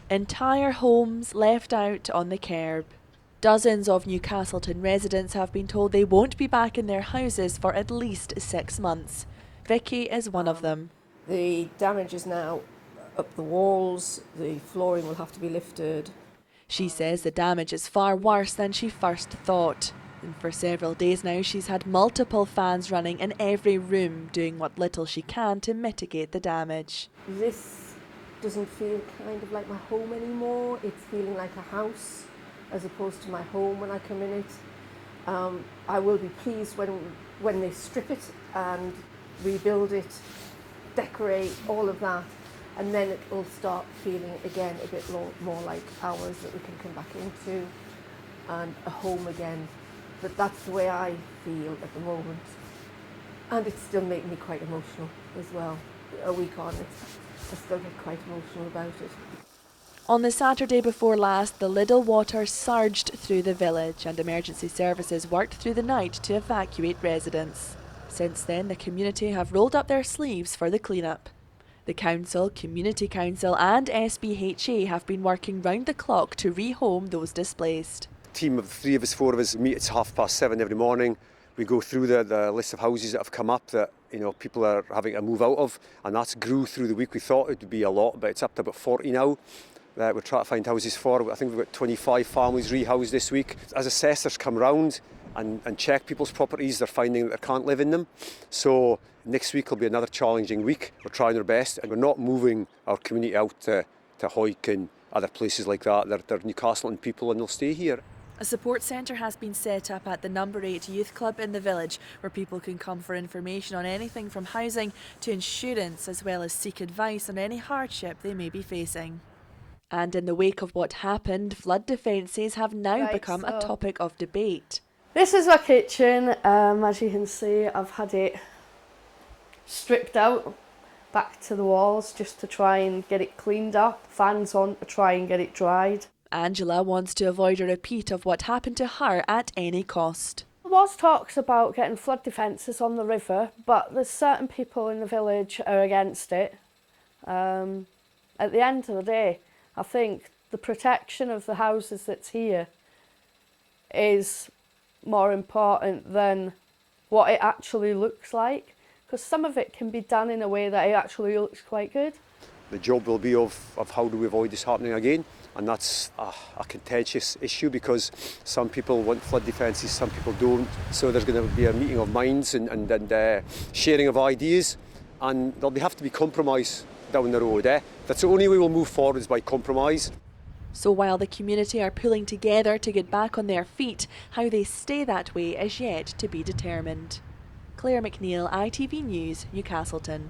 Entire homes left out on the kerb. Dozens of Newcastleton residents have been told they won't be back in their houses for at least 6 months. Vicky is one of them. The damage is now up the walls, the flooring will have to be lifted. She says the damage is far worse than she first thought. And for several days now she's had multiple fans running in every room, doing what little she can to mitigate the damage. This doesn't feel kind of like my home anymore. It's feeling like a house as opposed to my home when I come in it. I will be pleased when they strip it and rebuild it, decorate, all of that, and then it will start feeling again a bit more like ours that we can come back into and a home again. But that's the way I feel at the moment. And it's still making me quite emotional as well. A week on, I still get quite emotional about it. On the Saturday before last, the Lidl water surged through the village and emergency services worked through the night to evacuate residents. Since then, the community have rolled up their sleeves for the clean-up. The council, community council and SPHA have been working round the clock to rehome those displaced. A team of 3 of us, 4 of us meet at 7:30 every morning. We go through the list of houses that have come up that people are having to move out of, and that's grew through the week. We thought it would be a lot, but it's up to about 40 now. We're trying to find houses for. I think we've got 25 families rehoused this week. As assessors come round and check people's properties, they're finding that they can't live in them. So next week will be another challenging week. We're trying our best, and we're not moving our community out to Hoyk and other places like that. They're Newcastleton people and they'll stay here. A support centre has been set up at the number 8 youth club in the village, where people can come for information on anything from housing to insurance, as well as seek advice on any hardship they may be facing. And in the wake of what happened, flood defences have now become a topic of debate. This is my kitchen. As you can see, I've had it stripped out back to the walls just to try and get it cleaned up. Fans on to try and get it dried. Angela wants to avoid a repeat of what happened to her at any cost. There was talks about getting flood defences on the river, but there's certain people in the village are against it. At the end of the day, I think the protection of the houses that's here is more important than what it actually looks like, because some of it can be done in a way that it actually looks quite good. The job will be of how do we avoid this happening again, and that's a contentious issue because some people want flood defences, some people don't. So there's going to be a meeting of minds and sharing of ideas, and there'll have to be compromise down the road. That's the only way we'll move forward is by compromise. So while the community are pulling together to get back on their feet, how they stay that way is yet to be determined. Claire McNeil, ITV News, Newcastleton.